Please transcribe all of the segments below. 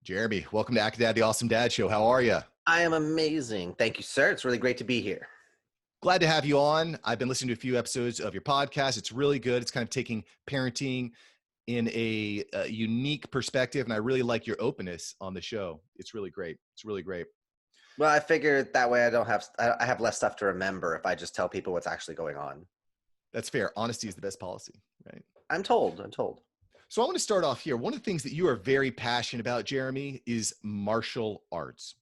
Jeremy, welcome to Acadad, the Awesome Dad Show. How are you? I am amazing. Thank you, sir. It's really great to be here. Glad to have you on. I've been listening to a few episodes of your podcast. It's really good. It's kind of taking parenting in a unique perspective, and I really like your openness on the show. It's really great. It's really great. Well, I figured that way I have less stuff to remember if I just tell people what's actually going on. That's fair. Honesty is the best policy, right? I'm told. So I want to start off here. One of the things that you are very passionate about, Jeremy, is martial arts.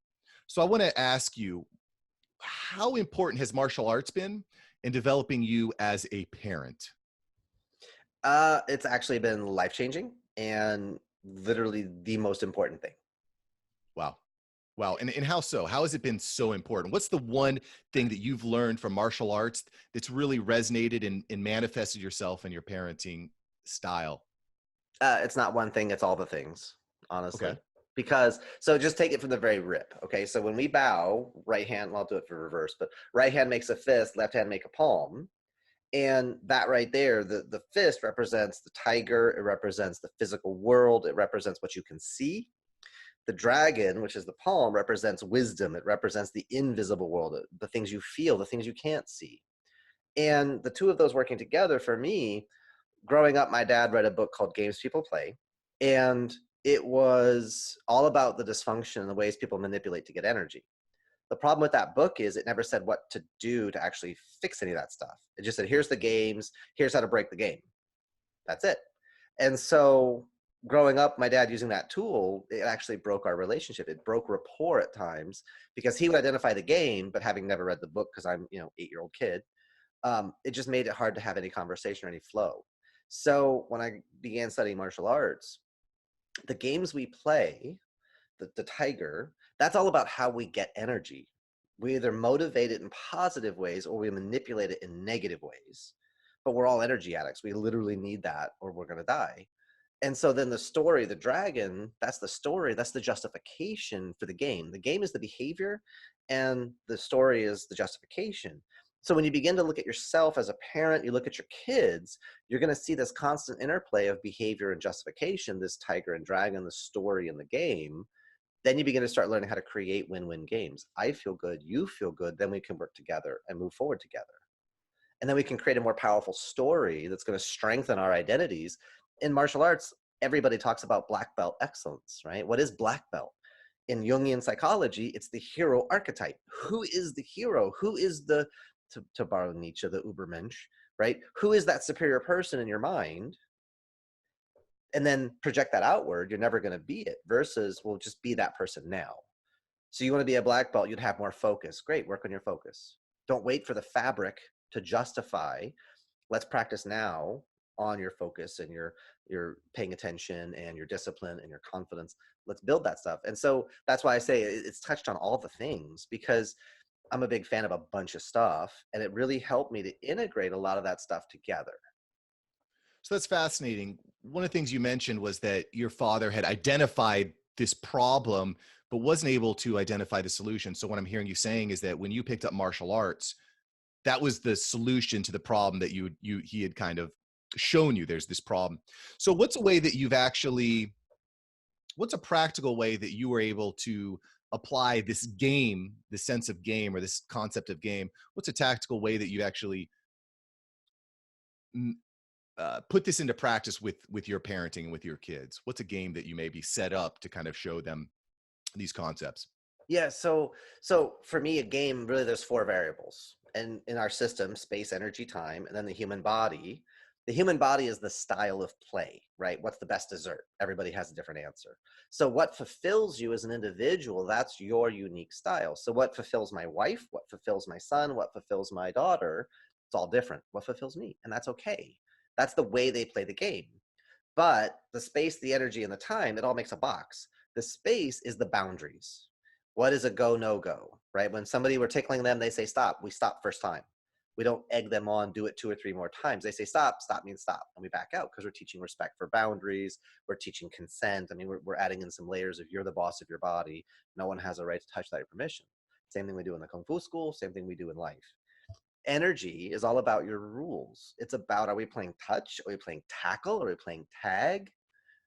So I want to ask you, how important has martial arts been in developing you as a parent? It's actually been life-changing and literally the most important thing. Wow. Wow. And how so? How has it been so important? What's the one thing that you've learned from martial arts that's really resonated and manifested yourself in your parenting style? It's not one thing, it's all the things, honestly. Okay. So just take it from the very rip, okay? So when we bow, right hand, well, I'll do it for reverse, but right hand makes a fist, left hand make a palm. And that right there, the fist represents the tiger, it represents the physical world, it represents what you can see. The dragon, which is the palm, represents wisdom, it represents the invisible world, the things you feel, the things you can't see. And the two of those working together, for me, growing up, my dad read a book called Games People Play, and it was all about the dysfunction and the ways people manipulate to get energy. The problem with that book is it never said what to do to actually fix any of that stuff. It just said, here's the games, here's how to break the game. That's it. And so growing up, my dad using that tool, it actually broke our relationship. It broke rapport at times because he would identify the game, but having never read the book, because I'm, 8-year-old kid, it just made it hard to have any conversation or any flow. So when I began studying martial arts, the games we play, the tiger, that's all about how we get energy. We either motivate it in positive ways or we manipulate it in negative ways. But we're all energy addicts. We literally need that or we're going to die. And so then the story, the dragon, that's the story, that's the justification for the game. The game is the behavior and the story is the justification. So when you begin to look at yourself as a parent, you look at your kids, you're going to see this constant interplay of behavior and justification, this tiger and dragon, the story and the game. Then you begin to start learning how to create win-win games. I feel good, you feel good, then we can work together and move forward together. And then we can create a more powerful story that's going to strengthen our identities. In martial arts, everybody talks about black belt excellence, right? What is black belt? In Jungian psychology, it's the hero archetype. Who is the hero? Who is to borrow Nietzsche, the Übermensch, right? Who is that superior person in your mind? And then project that outward, you're never going to be it, versus, well, just be that person now. So you want to be a black belt, you'd have more focus. Great, work on your focus. Don't wait for the fabric to justify. Let's practice now on your focus and your paying attention and your discipline and your confidence. Let's build that stuff. And so that's why I say it's touched on all the things, because I'm a big fan of a bunch of stuff, and it really helped me to integrate a lot of that stuff together. So that's fascinating. One of the things you mentioned was that your father had identified this problem, but wasn't able to identify the solution. So what I'm hearing you saying is that when you picked up martial arts, that was the solution to the problem that he had kind of shown you there's this problem. So what's a practical way that you were able to apply this game, the sense of game or this concept of game? What's a tactical way that you actually put this into practice with your parenting and with your kids? What's a game that you maybe set up to kind of show them these concepts? Yeah, so for me, a game, really there's 4 variables. And in our system, space, energy, time, and then the human body. The human body is the style of play, right? What's the best dessert? Everybody has a different answer. So what fulfills you as an individual, that's your unique style. So what fulfills my wife, what fulfills my son, what fulfills my daughter, it's all different. What fulfills me? And that's okay. That's the way they play the game. But the space, the energy, and the time, it all makes a box. The space is the boundaries. What is a go, no go, right? When somebody, we're tickling them, they say stop. We stop first time. We don't egg them on, do it 2 or 3 more times. They say stop, stop means stop. And we back out because we're teaching respect for boundaries. We're teaching consent. I mean, we're adding in some layers of you're the boss of your body. No one has a right to touch that permission. Same thing we do in the Kung Fu school, same thing we do in life. Energy is all about your rules. It's about, are we playing touch? Are we playing tackle? Are we playing tag?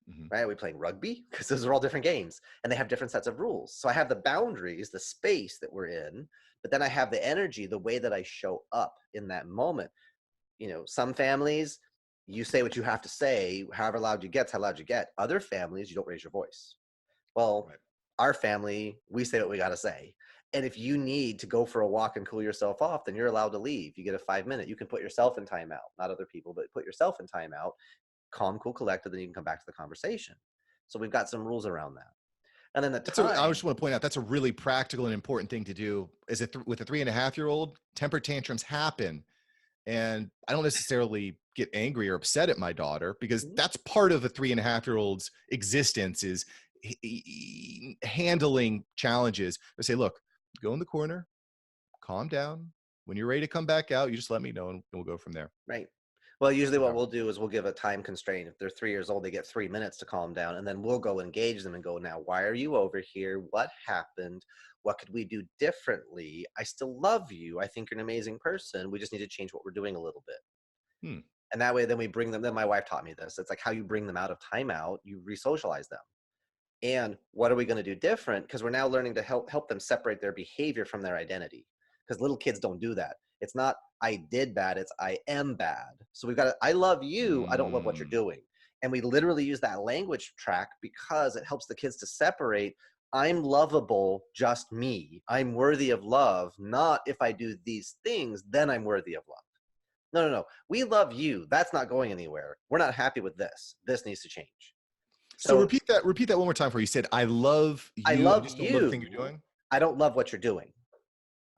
Hmm. right? Are we playing rugby? Because those are all different games and they have different sets of rules. So I have the boundaries, the space that we're in, but then I have the energy, the way that I show up in that moment. Some families, you say what you have to say, however loud you get, how loud you get. Other families, you don't raise your voice. Well, Right. our family, we say what we got to say. And if you need to go for a walk and cool yourself off, then you're allowed to leave. You get a 5 minute. You can put yourself in timeout, not other people, but put yourself in timeout, calm, cool, collected, then you can come back to the conversation. So we've got some rules around that. And then the I time, just want to point out that's a really practical and important thing to do. With a 3.5-year-old, temper tantrums happen, and I don't necessarily get angry or upset at my daughter because mhm, that's part of a 3.5-year-old's existence is handling challenges. I say, look, go in the corner, calm down. When you're ready to come back out, you just let me know and we'll go from there. right? Well, usually what Yeah. we'll do is we'll give a time constraint. If they're 3 years old, they get 3 minutes to calm down. And then we'll go engage them and go, now, why are you over here? What happened? What could we do differently? I still love you. I think you're an amazing person. We just need to change what we're doing a little bit. Hmm. And that way, then we bring them. Then my wife taught me this. It's like how you bring them out of timeout, you re-socialize them. And what are we going to do different? Because we're now learning to help them separate their behavior from their identity. Because little kids don't do that. It's not I did bad, it's I am bad. So we've got to, I love you, I don't love what you're Mm. doing. And we literally use that language track because it helps the kids to separate I'm lovable, just me. I'm worthy of love, not if I do these things, then I'm worthy of love. No, no, no. We love you. That's not going anywhere. We're not happy with this. This needs to change. So So repeat that one more time for you. You said, I love I you. I love just don't love the thing you're you. doing. I don't love what you're doing.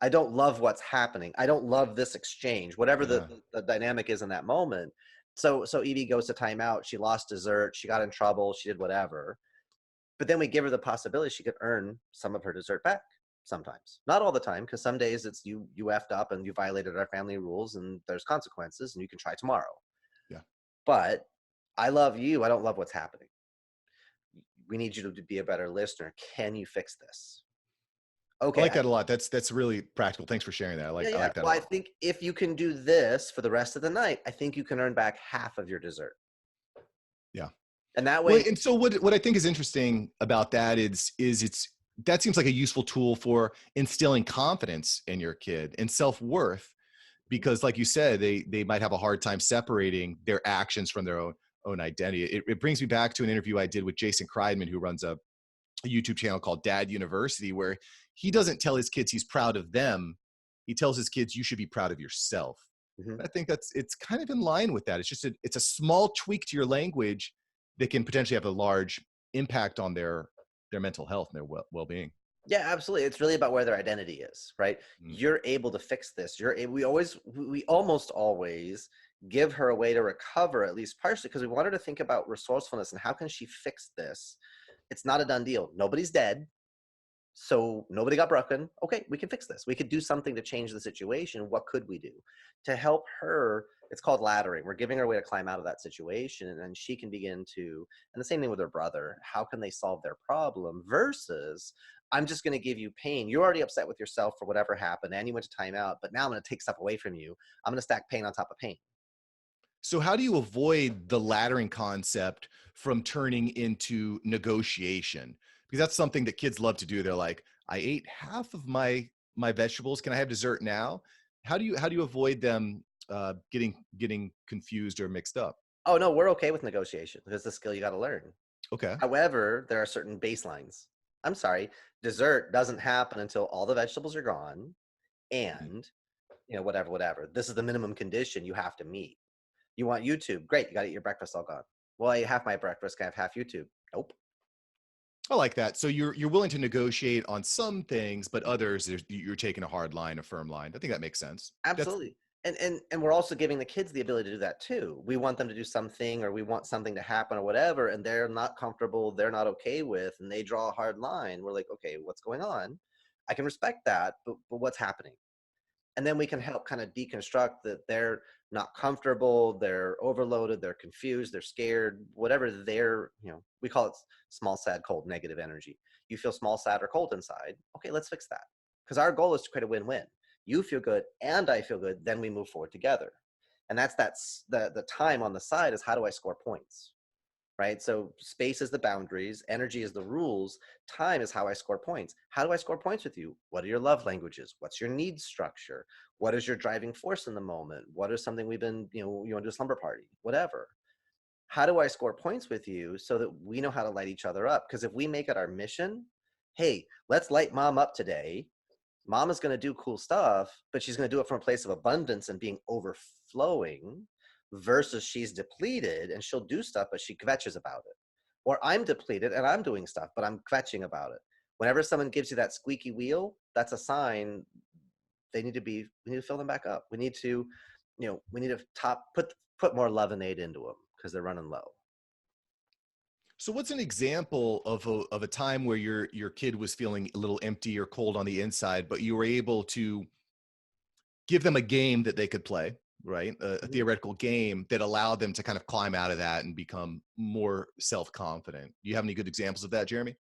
I don't love what's happening. I don't love this exchange, whatever Yeah. the dynamic is in that moment. So Evie goes to timeout. She lost dessert. She got in trouble. She did whatever. But then we give her the possibility she could earn some of her dessert back sometimes. Not all the time, because some days it's you effed up and you violated our family rules and there's consequences and you can try tomorrow. Yeah. But I love you. I don't love what's happening. We need you to be a better listener. Can you fix this? I Okay, like that a lot. That's really practical. Thanks for sharing that. yeah, I yeah. like that a Well, I lot. think if you can do this for the rest of the night, I think you can earn back half of your dessert. Yeah. And that Well, way, and so what I think is interesting about that is it's that seems like a useful tool for instilling confidence in your kid and self-worth because like you said, they might have a hard time separating their actions from their own identity. It brings me back to an interview I did with Jason Kreidman, who runs a YouTube channel called Dad University, where he doesn't tell his kids he's proud of them. He tells his kids you should be proud of yourself. mhm. And I think it's kind of in line with that. It's just it's a small tweak to your language that can potentially have a large impact on their mental health and their well-being. Yeah, absolutely. It's really about where their identity is, right? Mm. You're able to fix this. We almost always give her a way to recover, at least partially, because we want her to think about resourcefulness and how can she fix this. It's not a done deal. Nobody's dead. So nobody got broken. Okay, we can fix this. We could do something to change the situation. What could we do to help her? It's called laddering. We're giving her a way to climb out of that situation, and then she can begin to. And the same thing with her brother. How can they solve their problem? Versus, I'm just going to give you pain. You're already upset with yourself for whatever happened, and you went to timeout. But now I'm going to take stuff away from you. I'm going to stack pain on top of pain. So how do you avoid the laddering concept from turning into negotiation? Because that's something that kids love to do. They're like, I ate half of my vegetables. Can I have dessert now? How do you avoid them getting confused or mixed up? Oh no, we're okay with negotiation. It's a skill you got to learn. Okay. However, there are certain baselines. I'm sorry, dessert doesn't happen until all the vegetables are gone Mm. and whatever, whatever. This is the minimum condition you have to meet. You want YouTube? Great, you got to eat your breakfast all gone. Well, I ate half my breakfast. Can I have half YouTube? Nope. I like that. So you're willing to negotiate on some things, but others you're taking a hard line, a firm line. I think that makes sense. That's Absolutely. And we're also giving the kids the ability to do that too. We want them to do something or we want something to happen or whatever, and they're not comfortable, they're not okay with, and they draw a hard line. We're like, okay, what's going on? I can respect that, but what's happening? And then we can help kind of deconstruct that they're not comfortable, they're overloaded, they're confused, they're scared, whatever we call it small, sad, cold, negative energy. You feel small, sad, or cold inside. Okay, let's fix that. Because our goal is to create a win-win. You feel good and I feel good, then we move forward together. And that's the time on the side is how do I score points? right? So space is the boundaries, energy is the rules, time is how I score points. How do I score points with you? What are your love languages? What's your needs structure? What is your driving force in the moment? What is something we've been, you know, you want to do a slumber party, whatever. How do I score points with you so that we know how to light each other up? Because if we make it our mission, hey, let's light mom up today. Mom is going to do cool stuff, but she's going to do it from a place of abundance and being overflowing versus she's depleted and she'll do stuff, but she kvetches about it. Or I'm depleted and I'm doing stuff, but I'm kvetching about it. Whenever someone gives you that squeaky wheel, that's a sign we need to fill them back up. We need to, we need to put more love and aid into them because they're running low. So what's an example of a time where your kid was feeling a little empty or cold on the inside, but you were able to give them a game that they could play, right? A Mhm. theoretical game that allowed them to kind of climb out of that and become more self-confident. Do you have any good examples of that, Jeremy?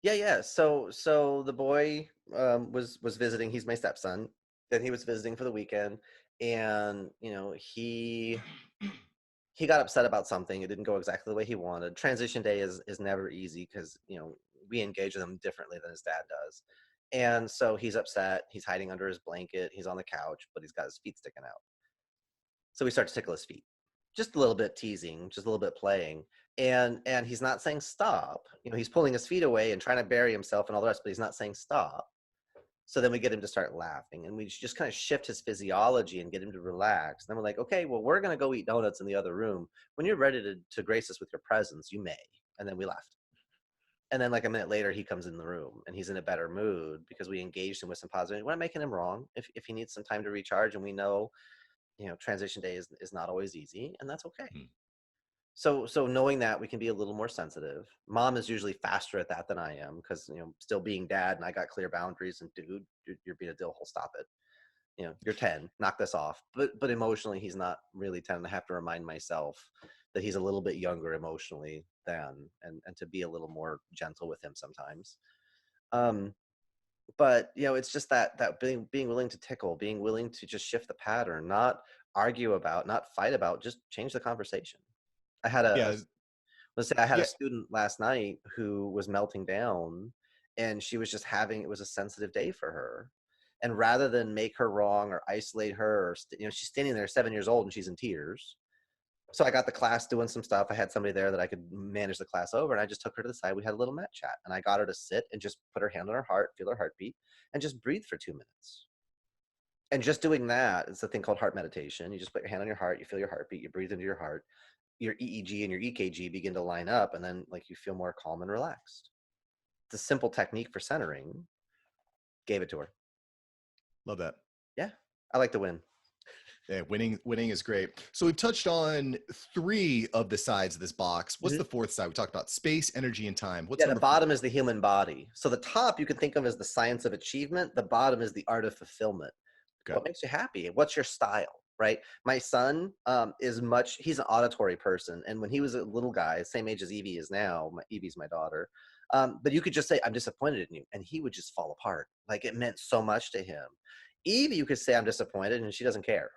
Yeah, yeah. So the boy was visiting. He's my stepson, and he was visiting for the weekend, and he got upset about something. It didn't go exactly the way he wanted. Transition day is never easy because we engage with him differently than his dad does, and so he's upset. He's hiding under his blanket. He's on the couch, but he's got his feet sticking out. So we start to tickle his feet, just a little bit teasing, just a little bit playing, and he's not saying stop. He's pulling his feet away and trying to bury himself and all the rest, but he's not saying stop. So then we get him to start laughing, and we just kind of shift his physiology and get him to relax. Then we're like, okay, well, we're going to go eat donuts in the other room. When you're ready to grace us with your presence, you may. And then we left. And then like a minute later, he comes in the room and he's in a better mood because we engaged him with some positive. We're not making him wrong. If he needs some time to recharge, and we know, transition day is not always easy, and that's okay. Hmm. So knowing that, we can be a little more sensitive. Mom is usually faster at that than I am because still being dad, and I got clear boundaries. And dude, you're being a dill hole. Stop it. You're 10. Knock this off. But emotionally, he's not really 10. And I have to remind myself that he's a little bit younger emotionally than, and to be a little more gentle with him sometimes. Um, but it's just that being willing to tickle, being willing to just shift the pattern, not argue about, not fight about, just change the conversation. I had Yeah, let's say I had a yeah. student last night who was melting down, and she was just having, it was a sensitive day for her. And rather than make her wrong or isolate her, or she's standing there 7 years old and she's in tears. So I got the class doing some stuff. I had somebody there that I could manage the class over, and I just took her to the side. We had a little mat chat, and I got her to sit and just put her hand on her heart, feel her heartbeat, and just breathe for 2 minutes. And just doing that is a thing called heart meditation. You just put your hand on your heart, you feel your heartbeat, you breathe into your heart, your EEG and your EKG begin to line up, and then like you feel more calm and relaxed. It's a simple technique for centering. Gave it to her. Love that. Yeah, I like to win. Yeah, winning is great. So we've touched on three of the sides of this box. What's Mhm. the fourth side? We talked about space, energy, and time. What's Yeah, the number four? bottom is the human body. So the top you can think of as the science of achievement. The bottom is the art of fulfillment. Okay. What makes you happy? What's your style? Right. My son he's an auditory person. And when he was a little guy, same age as Evie is now, Evie's my daughter. But you could just say, I'm disappointed in you. And he would just fall apart. Like it meant so much to him. Evie, you could say, I'm disappointed, and she doesn't care.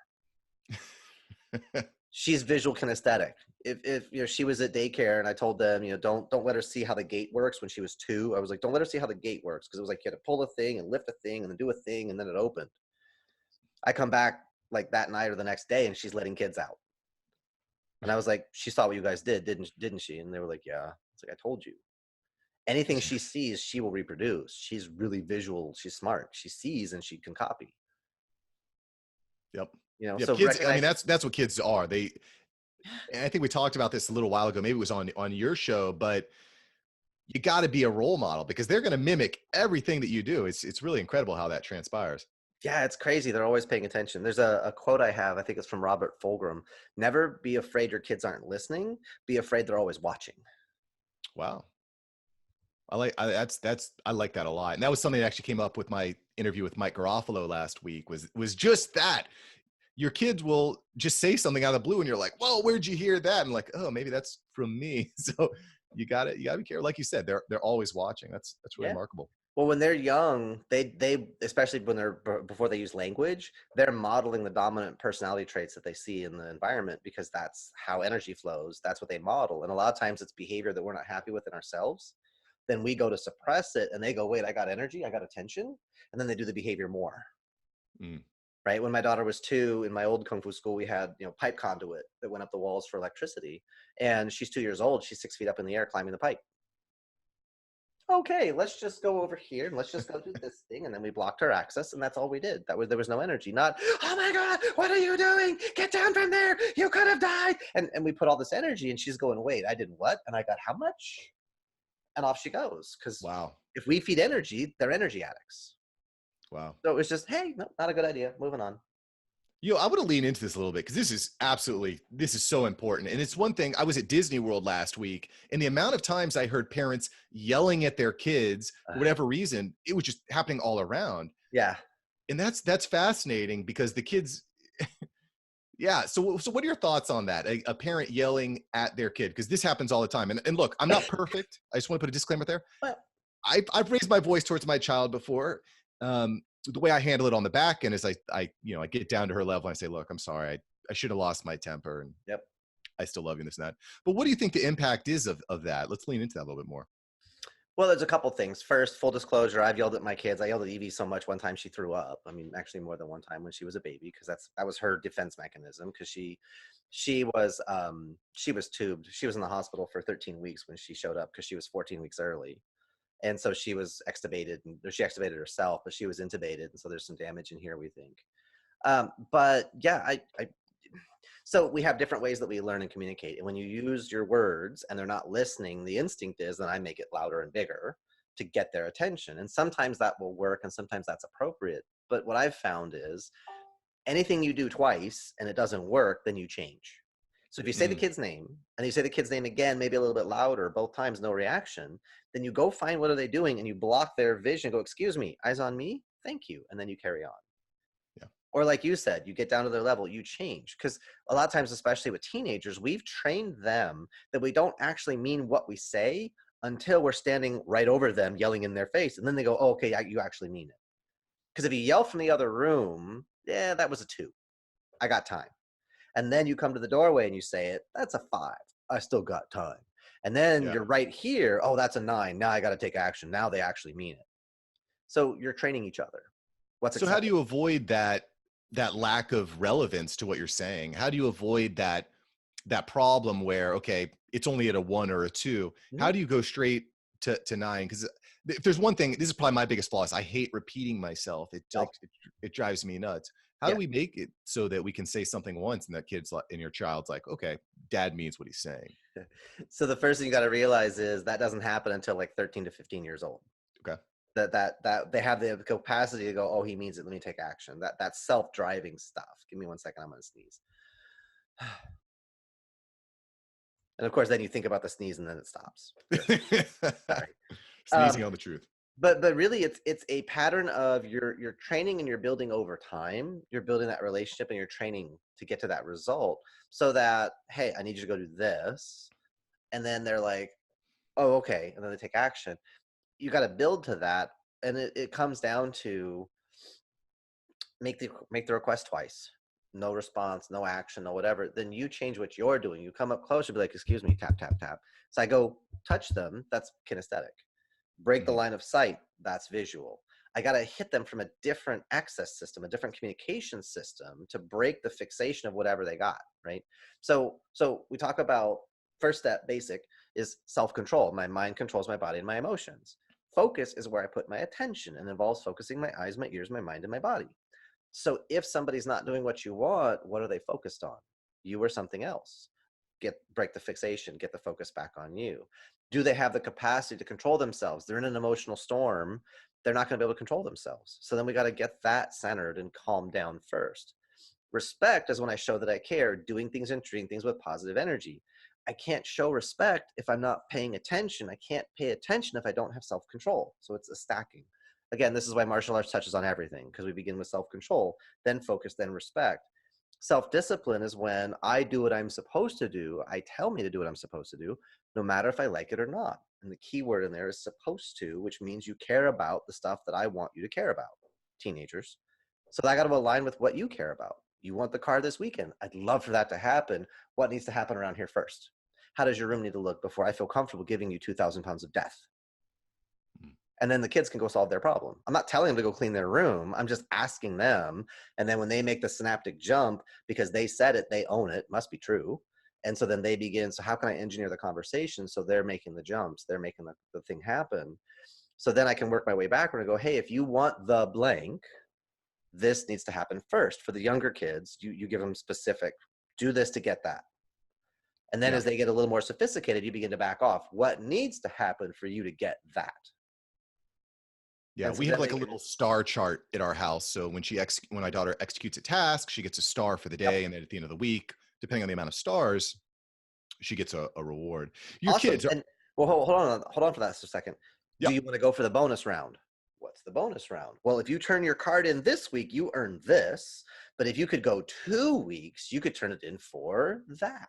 She's visual kinesthetic. If she was at daycare and I told them, don't let her see how the gate works when she was 2. I was like, don't let her see how the gate works, because it was like you had to pull a thing and lift a thing and then do a thing and then it opened. I come back like that night or the next day and she's letting kids out. And I was like, she saw what you guys didn't she? And they were like, yeah. It's like, I told you. Anything she sees, she will reproduce. She's really visual. She's smart. She sees and she can copy. Yep. Yep. So Kids. I mean, recognize. that's what kids are. And I think we talked about this a little while ago. Maybe it was on your show, but you got to be a role model because they're going to mimic everything that you do. It's really incredible how that transpires. Yeah, it's crazy. They're always paying attention. There's a quote I have. I think it's from Robert Fulghum. Never be afraid your kids aren't listening. Be afraid they're always watching. Wow. I like that a lot. And that was something that actually came up with my interview with Mike Garofalo last week was just that. Your kids will just say something out of the blue and you're like, "Whoa, where'd you hear that?" And like, "Oh, maybe that's from me." So you got to be careful. Like you said, they're always watching. That's really Yeah. remarkable. Well, when they're young, they especially when they're before they use language, they're modeling the dominant personality traits that they see in the environment because that's how energy flows. That's what they model. And a lot of times it's behavior that we're not happy with in ourselves. Then we go to suppress it and they go, wait, I got energy, I got attention. And then they do the behavior more. Mm. Right. When my daughter was 2 in my old Kung Fu school, we had, pipe conduit that went up the walls for electricity. And she's 2 years old. She's 6 feet up in the air climbing the pipe. Okay, let's just go over here and let's just go do this thing. And then we blocked her access, and that's all we did. There was no energy. Not, oh my God, what are you doing? Get down from there. You could have died. And we put all this energy, and she's going, wait, I did what? And I got how much? And off she goes. Because Wow. if we feed energy, they're energy addicts. Wow. So it was just, hey, no, not a good idea. Moving on. I want to lean into this a little bit because this is so important. And it's one thing. I was at Disney World last week, and the amount of times I heard parents yelling at their kids for whatever reason, it was just happening all around. Yeah. And that's fascinating because the kids, yeah. So what are your thoughts on that? A parent yelling at their kid? Because this happens all the time. And look, I'm not perfect. I just want to put a disclaimer there. Well, I've raised my voice towards my child before. The way I handle it on the back end is I get down to her level and I say, look, I'm sorry. I should have lost my temper, and yep. I still love you and this and that. But what do you think the impact is of that? Let's lean into that a little bit more. Well, there's a couple things. First, full disclosure, I've yelled at my kids. I yelled at Evie so much one time she threw up. I mean, actually more than one time when she was a baby, because that was her defense mechanism. Because she was tubed. She was in the hospital for 13 weeks when she showed up because she was 14 weeks early. And so she was extubated, or she extubated herself, but she was intubated. And so there's some damage in here, we think. But yeah, so we have different ways that we learn and communicate. And when you use your words and they're not listening, the instinct is that I make it louder and bigger to get their attention. And sometimes that will work and sometimes that's appropriate. But what I've found is anything you do twice and it doesn't work, then you change. So if you say the kid's name and you say the kid's name again, maybe a little bit louder, both times, no reaction, then you go find what are they doing and you block their vision, go, excuse me, eyes on me, thank you. And then you carry on. Yeah. Or like you said, you get down to their level, you change. Because a lot of times, especially with teenagers, we've trained them that we don't actually mean what we say until we're standing right over them, yelling in their face. And then they go, oh, okay, you actually mean it. Because if you yell from the other room, yeah, that was a 2. I got time. And then you come to the doorway and you say it, that's a 5. I still got time. And then you're right here. Oh, that's a 9. Now I got to take action. Now they actually mean it. So you're training each other. So how do you avoid that lack of relevance to what you're saying? How do you avoid that problem where, okay, it's only at a 1 or a 2? How do you go straight to 9? Because if there's one thing, this is probably my biggest flaw, is I hate repeating myself. It drives me nuts. How do we make it so that we can say something once and that kid's like, and your child's like, okay, dad means what he's saying? So the first thing you got to realize is that doesn't happen until like 13 to 15 years old. Okay. That they have the capacity to go, oh, he means it, let me take action. That's self-driving stuff. Give me 1 second, I'm gonna sneeze. And of course, then you think about the sneeze and then it stops. Sneezing on the truth. But really, it's a pattern of you're training and you're building over time. You're building that relationship and you're training to get to that result. So that, hey, I need you to go do this, and then they're like, oh, okay, and then they take action. You got to build to that, and it comes down to make the request twice. No response, no action, no whatever. Then you change what you're doing. You come up closer, be like, excuse me, tap, tap, tap. So I go touch them. That's kinesthetic. Break the line of sight, that's visual. I got to hit them from a different access system, a different communication system to break the fixation of whatever they got, right? So we talk about first step, basic, is self-control. My mind controls my body and my emotions. Focus is where I put my attention and involves focusing my eyes, my ears, my mind, and my body. So if somebody's not doing what you want, what are they focused on? You or something else. Break the fixation, get the focus back on you. Do they have the capacity to control themselves? They're in an emotional storm. They're not going to be able to control themselves. So then we got to get that centered and calm down first. Respect is when I show that I care, doing things and treating things with positive energy. I can't show respect if I'm not paying attention. I can't pay attention if I don't have self-control. So it's a stacking. Again, this is why martial arts touches on everything, because we begin with self-control, then focus, then respect. Self-discipline is when I do what I'm supposed to do. I tell me to do what I'm supposed to do, no matter if I like it or not. And the key word in there is supposed to, which means you care about the stuff that I want you to care about, teenagers. So I got to align with what you care about. You want the car this weekend. I'd love for that to happen. What needs to happen around here first? How does your room need to look before I feel comfortable giving you 2,000 pounds of death? And then the kids can go solve their problem. I'm not telling them to go clean their room. I'm just asking them. And then when they make the synaptic jump, because they said it, they own it, must be true. And so then they begin, so how can I engineer the conversation? So they're making the jumps, they're making the thing happen. So then I can work my way backward and go, hey, if you want the blank, this needs to happen first. For the younger kids, you give them specific, do this to get that. And then Yeah. as they get a little more sophisticated, you begin to back off. What needs to happen for you to get that? Yeah, And so we have then like they a can, little star chart at our house. So when my daughter executes a task, she gets a star for the yep, day, and then at the end of the week, depending on the amount of stars, she gets a reward. Your awesome. kids are, And well, hold on for that for a second. yeah. Do you want to go for the bonus round? What's the bonus round? Well, if you turn your card in this week, you earn this. But if you could go 2 weeks, you could turn it in for that.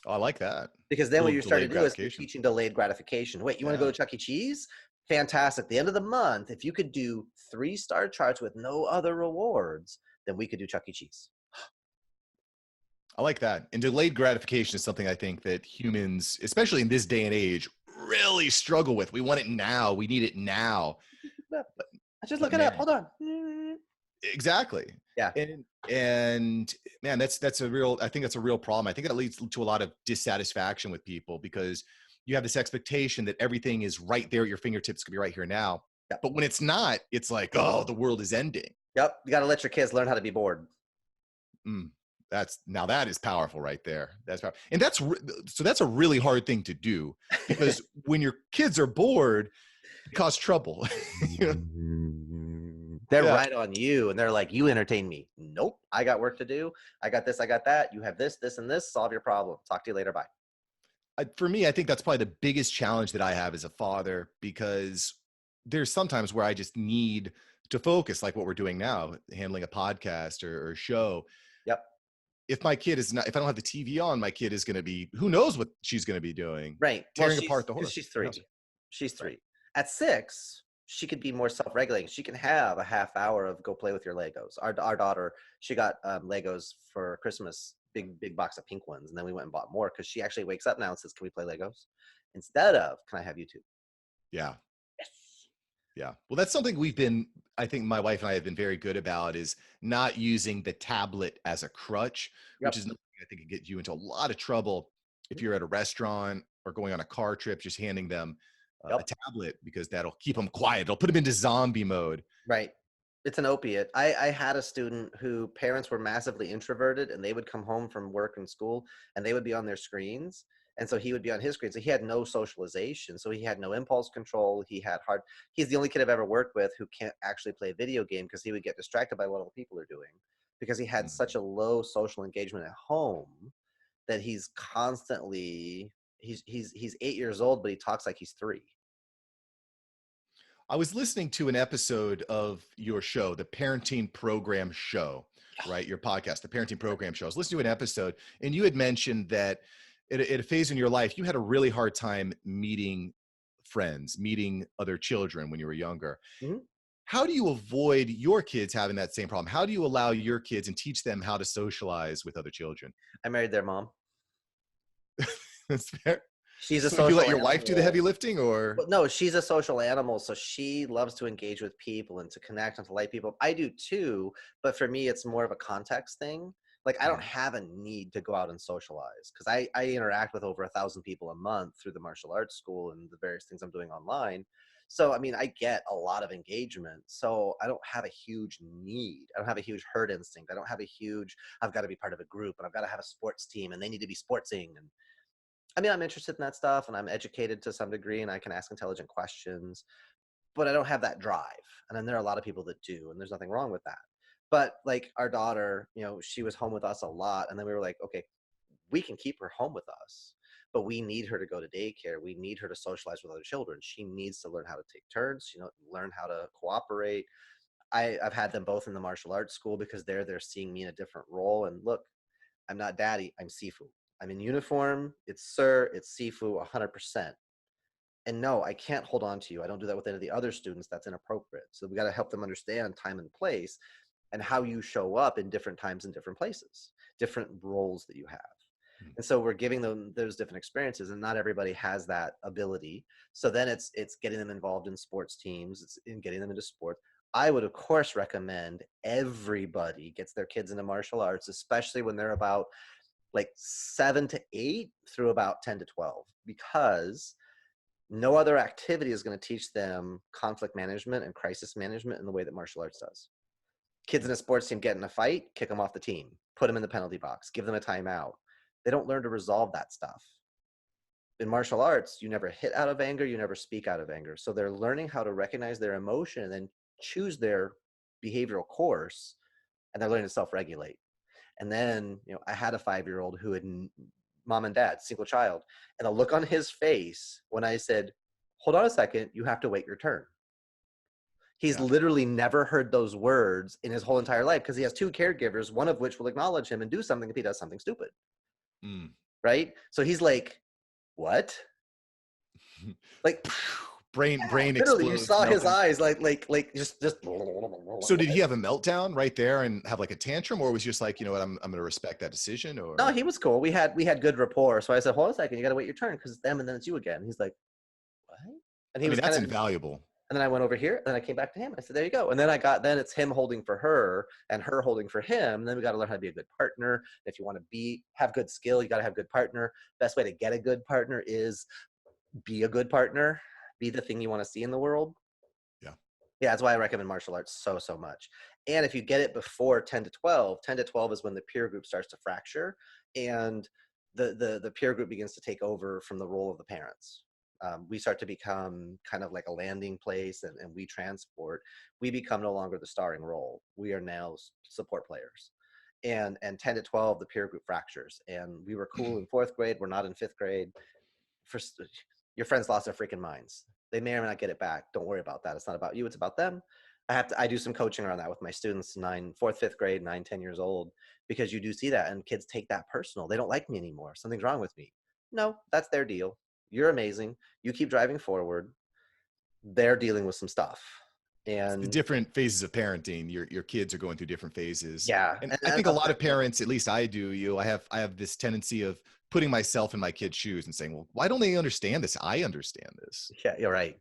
Oh, I like that. Because then what Little you're starting delayed to do is you're gratification. teaching delayed gratification. Wait, you want to go Yeah, to Chuck E. Cheese? Fantastic. At the end of the month, if you could do 3-star charts with no other rewards, then we could do Chuck E. Cheese. I like that. And delayed gratification is something I think that humans, especially in this day and age, really struggle with. We want it now. We need it now. I just But look it up. man, Hold on. exactly. Yeah. And man, that's a real, I think that's a real problem. I think that leads to a lot of dissatisfaction with people because you have this expectation that everything is right there at your fingertips, could be right here now. Yep. But when it's not, it's like, oh, the world is ending. Yep. You got to let your kids learn how to be bored. Mm, that is powerful right there. That's powerful. And so that's a really hard thing to do because when your kids are bored, it causes trouble. You know? They're Yeah. right on you. And they're like, you entertain me. Nope. I got work to do. I got this. I got that. You have this, this, and this. Solve your problem. Talk to you later. Bye. For me, I think that's probably the biggest challenge that I have as a father because there's sometimes where I just need to focus, like what we're doing now, handling a podcast or a show. Yep. If my kid is not, if I don't have the TV on, my kid is going to be, who knows what she's going to be doing, Right. Well, tearing apart the whole because she's house. 3. She's Right. 3. At 6, she could be more self-regulating. She can have a half hour of go play with your Legos. Our daughter, she got Legos for Christmas, big box of pink ones, and then we went and bought more because she actually wakes up now and says, "Can we play Legos?" Instead of, "Can I have YouTube?" Yeah. Yes. Yeah. Well, that's something I think my wife and I have been very good about is not using the tablet as a crutch, which Yep. is something I think can get you into a lot of trouble if you're at a restaurant or going on a car trip, just handing them a Yep. tablet because that'll keep them quiet. It'll put them into zombie mode. Right. It's an opiate. I had a student who parents were massively introverted and they would come home from work and school and they would be on their screens. And so he would be on his screen. So he had no socialization. So he had no impulse control. He's the only kid I've ever worked with who can't actually play a video game because he would get distracted by what other people are doing because he had such Mhm. a low social engagement at home that he's constantly, he's 8 years old, but he talks like he's 3. I was listening to an episode of your show, the Parenting Program Show, right? Your podcast, the Parenting Program Show. I was listening to an episode, and you had mentioned that at a phase in your life, you had a really hard time meeting friends, meeting other children when you were younger. Mhm. How do you avoid your kids having that same problem? How do you allow your kids and teach them how to socialize with other children? I married their mom. That's fair. She's a So you let social your wife do the heavy animal. lifting, or Well, no, she's a social animal, so she loves to engage with people and to connect and to like people. I do too, but for me, it's more of a context thing. Like I don't Mhm. have a need to go out and socialize because I interact with over 1,000 people a month through the martial arts school and the various things I'm doing online. So I mean, I get a lot of engagement. So I don't have a huge need. I don't have a huge herd instinct. I don't have a huge. I've got to be part of a group and I've got to have a sports team and they need to be sportsing and I mean, I'm interested in that stuff and I'm educated to some degree and I can ask intelligent questions, but I don't have that drive. And then there are a lot of people that do, and there's nothing wrong with that. But like our daughter, she was home with us a lot. And then we were like, okay, we can keep her home with us, but we need her to go to daycare. We need her to socialize with other children. She needs to learn how to take turns, learn how to cooperate. I've had them both in the martial arts school because they're seeing me in a different role. And look, I'm not daddy, I'm Sifu. I'm in uniform, it's sir, it's Sifu 100%. And no, I can't hold on to you. I don't do that with any of the other students. That's inappropriate. So we got to help them understand time and place and how you show up in different times and different places, different roles that you have. Mm. And so we're giving them those different experiences, and not everybody has that ability. So then it's getting them involved in sports teams, it's in getting them into sports. I would of course recommend everybody gets their kids into martial arts, especially when they're about like 7 to 8 through about 10 to 12, because no other activity is going to teach them conflict management and crisis management in the way that martial arts does. Kids in a sports team get in a fight, kick them off the team, put them in the penalty box, give them a timeout. They don't learn to resolve that stuff. In martial arts, you never hit out of anger, you never speak out of anger. So they're learning how to recognize their emotion and then choose their behavioral course, and they're learning to self-regulate. And then, I had a 5-year-old who had mom and dad, single child, and the look on his face when I said, "Hold on a second, you have to wait your turn." He's Yeah. literally never heard those words in his whole entire life because he has 2 caregivers, one of which will acknowledge him and do something if he does something stupid, Mm. right? So he's like, "What?" Like, Brain literally, you explodes, saw his melting. eyes like just. So did he have a meltdown right there and have like a tantrum, or was he just like, you know what, I'm going to respect that decision? No, Or he was cool. We had good rapport. So I said, "Hold on a second, you got to wait your turn because it's them and then it's you again." He's like, "What?" And he I mean, was kind that's of. invaluable. And then I went over here, and then I came back to him. I said, "There you go." And then it's him holding for her and her holding for him. And then we got to learn how to be a good partner. If you want to have good skill, you got to have good partner. Best way to get a good partner is be a good partner, be the thing you want to see in the world. Yeah. Yeah, that's why I recommend martial arts so much. And if you get it before 10 to 12, 10 to 12 is when the peer group starts to fracture, and the peer group begins to take over from the role of the parents. We start to become kind of like a landing place, and we transport. We become no longer the starring role. We are now support players. And 10 to 12, the peer group fractures. And we were cool in 4th grade. We're not in 5th grade. For your friends lost their freaking minds. They may or may not get it back. Don't worry about that. It's not about you. It's about them. I do some coaching around that with my students, 4th, 5th grade, 9, 10 years old, because you do see that, and kids take that personal. They don't like me anymore. Something's wrong with me. No, that's their deal. You're amazing. You keep driving forward. They're dealing with some stuff. It's the And different phases of parenting. Your kids are going through different phases. yeah, And I and think a lot of parents, at least I do, I have this tendency of putting myself in my kids' shoes and saying, well, why don't they understand this? I understand this. yeah, you're right.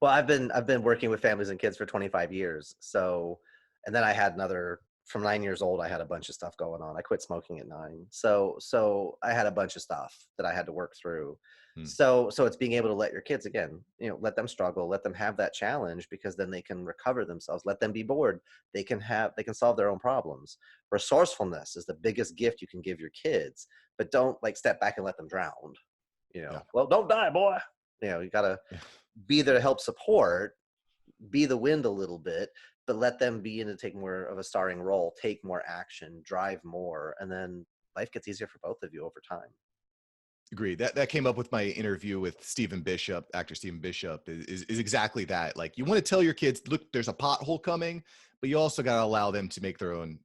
Well, I've been working with families and kids for 25 years. So, and then I had another from 9 years old. I had a bunch of stuff going on. I quit smoking at 9. So I had a bunch of stuff that I had to work through. Hmm. So it's being able to let your kids again, let them struggle, let them have that challenge, because then they can recover themselves. Let them be bored. They can solve their own problems. Resourcefulness is the biggest gift you can give your kids, but don't like step back and let them drown. Yeah. Well, don't die, boy. You gotta Yeah. be there to help support, be the wind a little bit, but let them be in to take more of a starring role, take more action, drive more, and then life gets easier for both of you over time. Agreed. That came up with my interview with Stephen Bishop, actor Stephen Bishop, is exactly that. Like, you want to tell your kids, look, there's a pothole coming, but you also got to allow them to make their own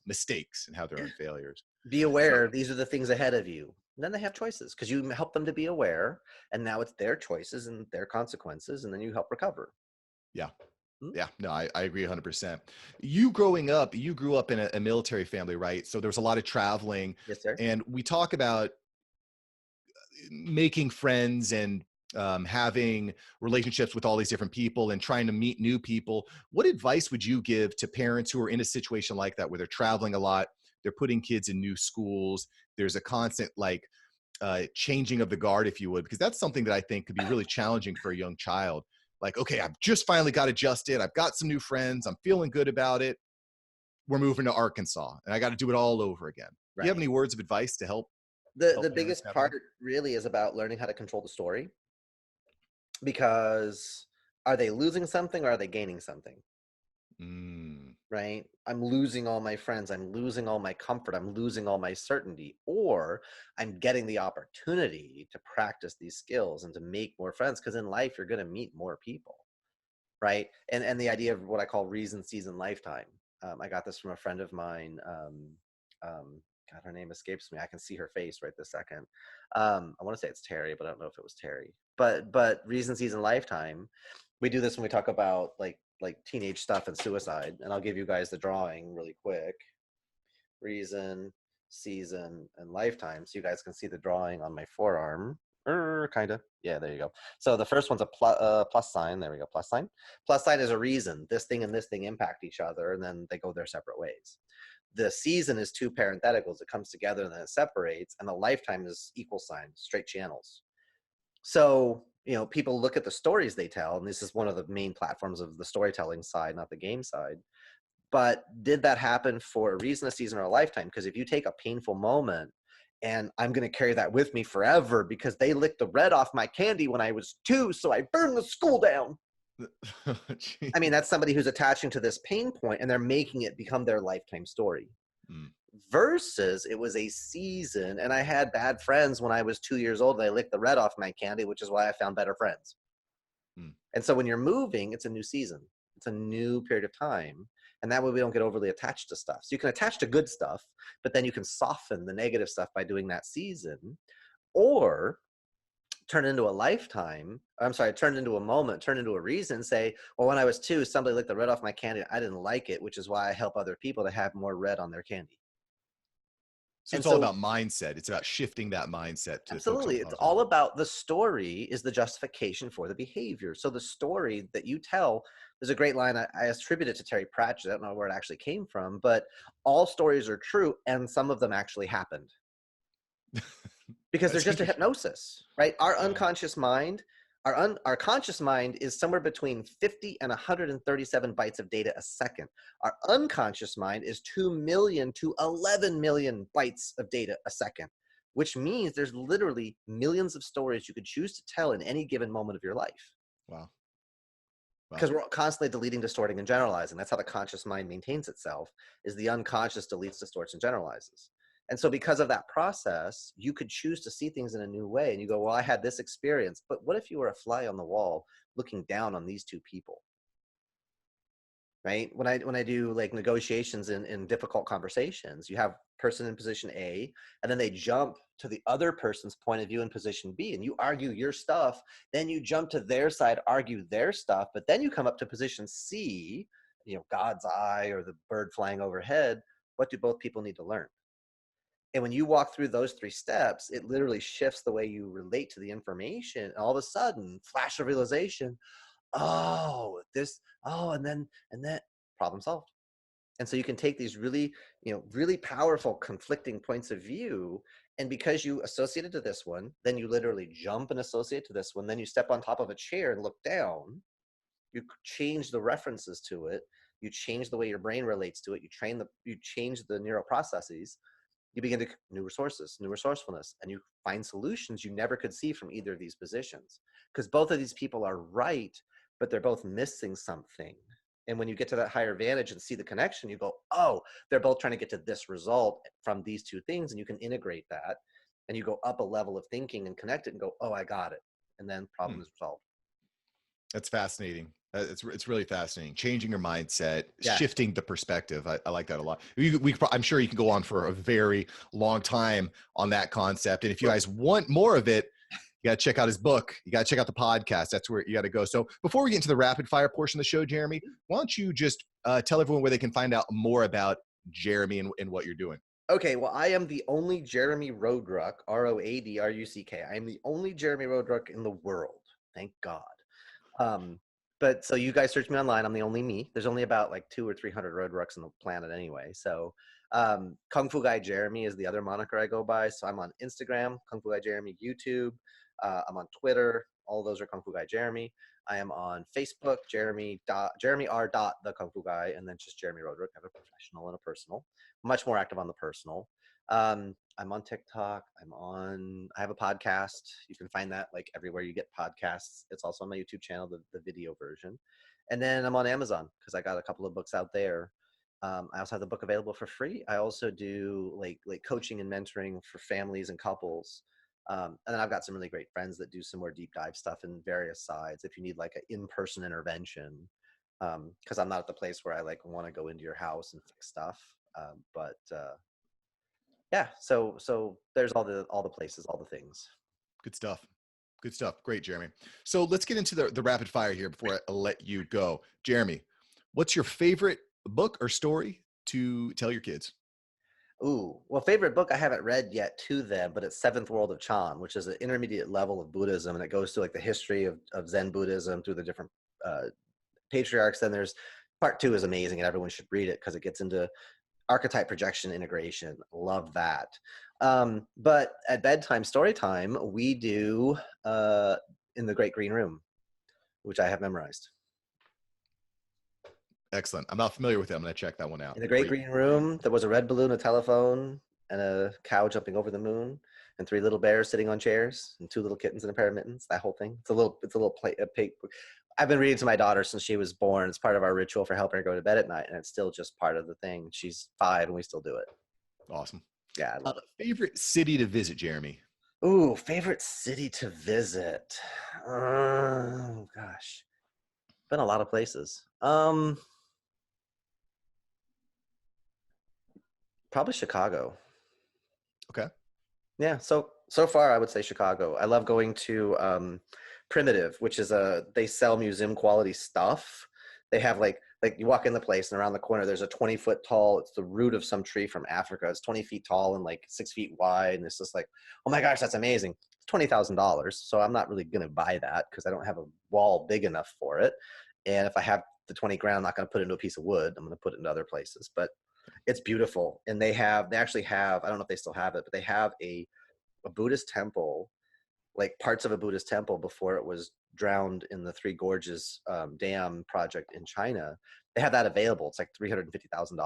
mistakes and have their own failures. Be So aware these are the things ahead of you. And then they have choices because you help them to be aware, and now it's their choices and their consequences, and then you help recover. yeah. Hmm? Yeah, no, I agree 100%. You growing up, you grew up in a military family, right? So there was a lot of traveling, Yes, sir. and we talk about making friends and having relationships with all these different people and trying to meet new people. What advice would you give to parents who are in a situation like that, where they're traveling a lot, they're putting kids in new schools, there's a constant like changing of the guard, if you would, because that's something that I think could be really challenging for a young child. Like, okay, I've just finally got adjusted. I've got some new friends. I'm feeling good about it. We're moving to Arkansas, and I got to do it all over again. Do you have Right. any words of advice to The help parents biggest part navigate? really is about learning how to control the story, because are they losing something or are they gaining something? Mm, Right? I'm losing all my friends. I'm losing all my comfort. I'm losing all my certainty. Or I'm getting the opportunity to practice these skills and to make more friends, because in life, you're going to meet more people. Right? And the idea of what I call reason, season, lifetime. I got this from a friend of mine. God, her name escapes me. I can see her face right this second. I want to say it's Terry, but I don't know if it was Terry. But Reason, Season, Lifetime, we do this when we talk about like teenage stuff and suicide. And I'll give you guys the drawing really quick. Reason, Season, and Lifetime, so you guys can see the drawing on my forearm. Kind of. Yeah, there you go. So the first one's a plus sign. There we go, plus sign. Plus sign is a reason. This thing and this thing impact each other, and then they go their separate ways. The season is two parentheticals. It comes together and then it separates, and the lifetime is equal sign, straight channels. So, people look at the stories they tell, and this is one of the main platforms of the storytelling side, not the game side. But did that happen for a reason, a season, or a lifetime? Because if you take a painful moment, and I'm going to carry that with me forever because they licked the red off my candy when I was 2, so I burned the school down. I mean, that's somebody who's attaching to this pain point and they're making it become their lifetime story. Mm. Versus it was a season, and I had bad friends when I was 2 years old. They licked the red off my candy, which is why I found better friends. Mm. And so when you're moving, it's a new season. It's a new period of time. And that way we don't get overly attached to stuff. So you can attach to good stuff, but then you can soften the negative stuff by doing that season, or turn into a lifetime. I'm sorry, turn into a moment, turn into a reason, say, well, when I was 2, somebody licked the red off my candy. I didn't like it, which is why I help other people to have more red on their candy. So it's all about mindset. It's about shifting that mindset to focus on absolutely. It's all about the story is the justification for the behavior. So the story that you tell, there's a great line. I attribute it to Terry Pratchett. I don't know where it actually came from, but all stories are true, and some of them actually happened. Because they're just a hypnosis, right? Our unconscious mind, our conscious mind is somewhere between 50 and 137 bytes of data a second. Our unconscious mind is 2 million to 11 million bytes of data a second, which means there's literally millions of stories you could choose to tell in any given moment of your life. Wow. Because we're constantly deleting, distorting, and generalizing. That's how the conscious mind maintains itself, is the unconscious deletes, distorts, and generalizes. And so because of that process, you could choose to see things in a new way. And you go, well, I had this experience, but what if you were a fly on the wall looking down on these 2 people? Right? When I do like negotiations in difficult conversations, you have person in position A, and then they jump to the other person's point of view in position B, and you argue your stuff, then you jump to their side, argue their stuff, but then you come up to position C, God's eye or the bird flying overhead. What do both people need to learn? And when you walk through those 3 steps, it literally shifts the way you relate to the information. And all of a sudden, flash of realization, and then problem solved. And so you can take these really, really powerful conflicting points of view. And because you associated to this one, then you literally jump and associate to this one. Then you step on top of a chair and look down. You change the references to it. You change the way your brain relates to it. You change the neural processes. You begin to new resources, new resourcefulness, and you find solutions you never could see from either of these positions. Because both of these people are right, but they're both missing something. And when you get to that higher vantage and see the connection, you go, oh, they're both trying to get to this result from these 2 things. And you can integrate that. And you go up a level of thinking and connect it and go, oh, I got it. And then problem is resolved. That's fascinating. It's really fascinating. Changing your mindset, shifting the perspective. I like that a lot. I'm sure you can go on for a very long time on that concept. And if you guys want more of it, you got to check out his book. You got to check out the podcast. That's where you got to go. So before we get into the rapid fire portion of the show, Jeremy, why don't you just tell everyone where they can find out more about Jeremy and what you're doing? Okay, well, I am the only Jeremy Roadruck, Roadruck. I am the only Jeremy Roadruck in the world. Thank God. But so you guys search me online. I'm the only me. There's only about like 200 or 300 Roadrucks on the planet anyway. So Kung Fu Guy Jeremy is the other moniker I go by. So I'm on Instagram, Kung Fu Guy Jeremy, YouTube. I'm on Twitter. All those are Kung Fu Guy Jeremy. I am on Facebook, Jeremy R. the Kung Fu Guy, and then just Jeremy Roadruck. I have a professional and a personal. Much more active on the personal. I'm on TikTok. I have a podcast. You can find that like everywhere you get podcasts. It's also on my YouTube channel, the video version. And then I'm on Amazon because I got a couple of books out there. I also have the book available for free. I also do like coaching and mentoring for families and couples. And then I've got some really great friends that do some more deep dive stuff in various sides. If you need like an in-person intervention, because I'm not at the place where I like want to go into your house and fix stuff. But yeah, so there's all the places, all the things. Good stuff. Good stuff. Great, Jeremy. So let's get into the rapid fire here before I let you go. Jeremy, what's your favorite book or story to tell your kids? Ooh, well, favorite book I haven't read yet to them, but it's Seventh World of Chan, which is an intermediate level of Buddhism, and it goes through like the history of Zen Buddhism through the different uh, patriarchs. Then there's part two is amazing, and everyone should read it because it gets into archetype projection integration. Love that. But at bedtime, story time, we do in the Great Green Room, which I have memorized. Excellent. I'm not familiar with it. I'm going to check that one out. In the Great Great. Green Room, there was a red balloon, a telephone, and a cow jumping over the moon, and three little bears sitting on chairs, and two little kittens in a pair of mittens. That whole thing. It's a little play. I've been reading to my daughter since she was born. It's part of our ritual for helping her go to bed at night, and it's still just part of the thing. She's 5, and we still do it. Awesome. Yeah, I love Favorite city to visit, Jeremy? it. Ooh, favorite city to visit. Oh gosh, been a lot of places. Probably Chicago. Okay. Yeah, so far I would say Chicago. I love going to Primitive, which is they sell museum quality stuff. They have like you walk in the place and around the corner there's a 20-foot tall, it's the root of some tree from Africa. It's 20 feet tall and like 6 feet wide, and it's just like, oh my gosh, that's amazing. It's $20,000. So I'm not really gonna buy that because I don't have a wall big enough for it. And if I have the 20 grand, I'm not gonna put it into a piece of wood. I'm gonna put it into other places. But it's beautiful. And they actually have, I don't know if they still have it, but they have a Buddhist temple, like parts of a Buddhist temple before it was drowned in the Three Gorges dam project in China. They have that available. It's like $350,000.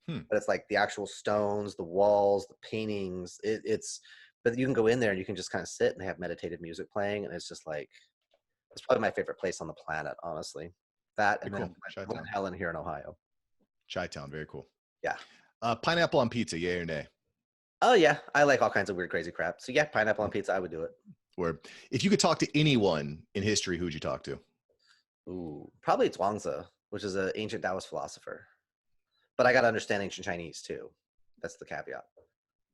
Hmm. But it's like the actual stones, the walls, the paintings. But you can go in there and you can just kind of sit and they have meditative music playing. And it's just like, it's probably my favorite place on the planet, honestly. That Very and then cool. Glen Chi-town. Helen here in Ohio. Chi-town. Very cool. Yeah. Pineapple on pizza, yay or nay? Oh yeah, I like all kinds of weird, crazy crap. So yeah, pineapple on pizza, I would do it. Or if you could talk to anyone in history, who'd you talk to? Ooh, probably Zhuangzi, which is an ancient Taoist philosopher. But I got to understand ancient Chinese too. That's the caveat.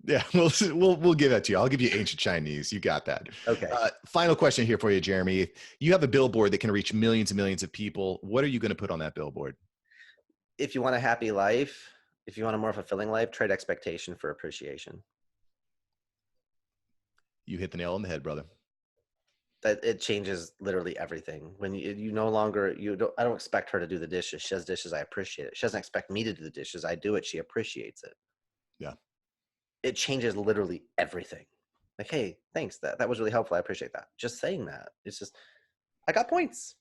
Yeah, we'll give that to you. I'll give you ancient Chinese. You got that. Okay. Final question here for you, Jeremy. You have a billboard that can reach millions and millions of people. What are you going to put on that billboard? If you want a happy life, if you want a more fulfilling life, trade expectation for appreciation. You hit the nail on the head, brother. That it changes literally everything. When you no longer I don't expect her to do the dishes. She does dishes. I appreciate it. She doesn't expect me to do the dishes. I do it. She appreciates it. Yeah. It changes literally everything. Like, hey, thanks. That was really helpful. I appreciate that. Just saying that. It's just I got points.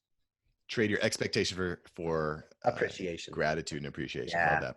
Trade your expectation for Appreciation. gratitude and appreciation. Love Yeah. that.